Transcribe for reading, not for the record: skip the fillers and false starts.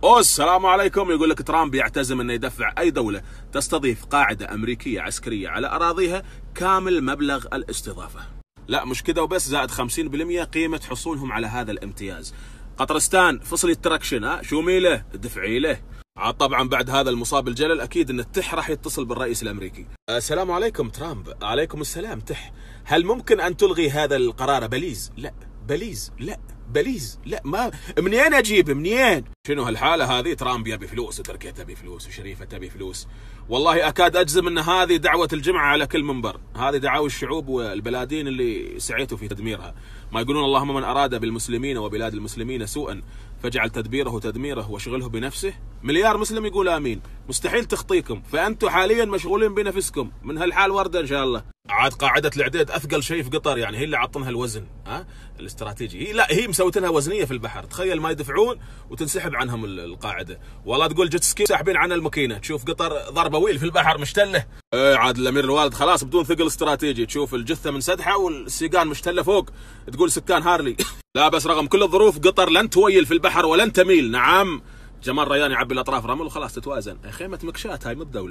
السلام عليكم. يقول لك ترامب يعتزم انه يدفع اي دولة تستضيف قاعدة امريكية عسكرية على اراضيها كامل مبلغ الاستضافة. لا مش كذا وبس، زائد 50% قيمة حصولهم على هذا الامتياز. قطرستان فصل التركشن، شو ميله دفعي له. عاد طبعا بعد هذا المصاب الجلل اكيد ان التح راح يتصل بالرئيس الامريكي. السلام عليكم ترامب. عليكم السلام تح. هل ممكن ان تلغي هذا القرار؟ بليز لا، بليز لا، بليز لا. ما منين اجيب منين؟ شنو هالحاله هذه؟ ترامب يبي فلوس وتركيا تبي فلوس وشريفه تبي فلوس. والله اكاد اجزم ان هذه دعوه الجمعه على كل منبر. هذه دعاوى الشعوب والبلادين اللي سعيتوا في تدميرها. ما يقولون اللهم من اراد بالمسلمين وبلاد المسلمين سوءا فاجعل تدبيره تدميره واشغله بنفسه. مليار مسلم يقول امين. مستحيل تخطيكم، فانتم حاليا مشغولين بنفسكم. من هالحال ورده ان شاء الله. عاد قاعده العديد اثقل شيء في قطر، يعني هي اللي عطنها الوزن الاستراتيجي. هي لا، هي مسويتها وزنيه في البحر. تخيل ما يدفعون وتنسحب عنهم القاعده. والله تقول جيت سكي ساحبين عن الماكينه. تشوف قطر ضربه ويل في البحر مشتله. عاد الامير الوالد خلاص بدون ثقل استراتيجي. تشوف الجثه من سدحه والسيقان مشتله فوق، تقول سكان هارلي. لا بس رغم كل الظروف قطر لن تويل في البحر ولن تميل. نعم جمال ريان يعبي الاطراف رمل وخلاص تتوازن. خيمه مكشات هاي مو بدوله.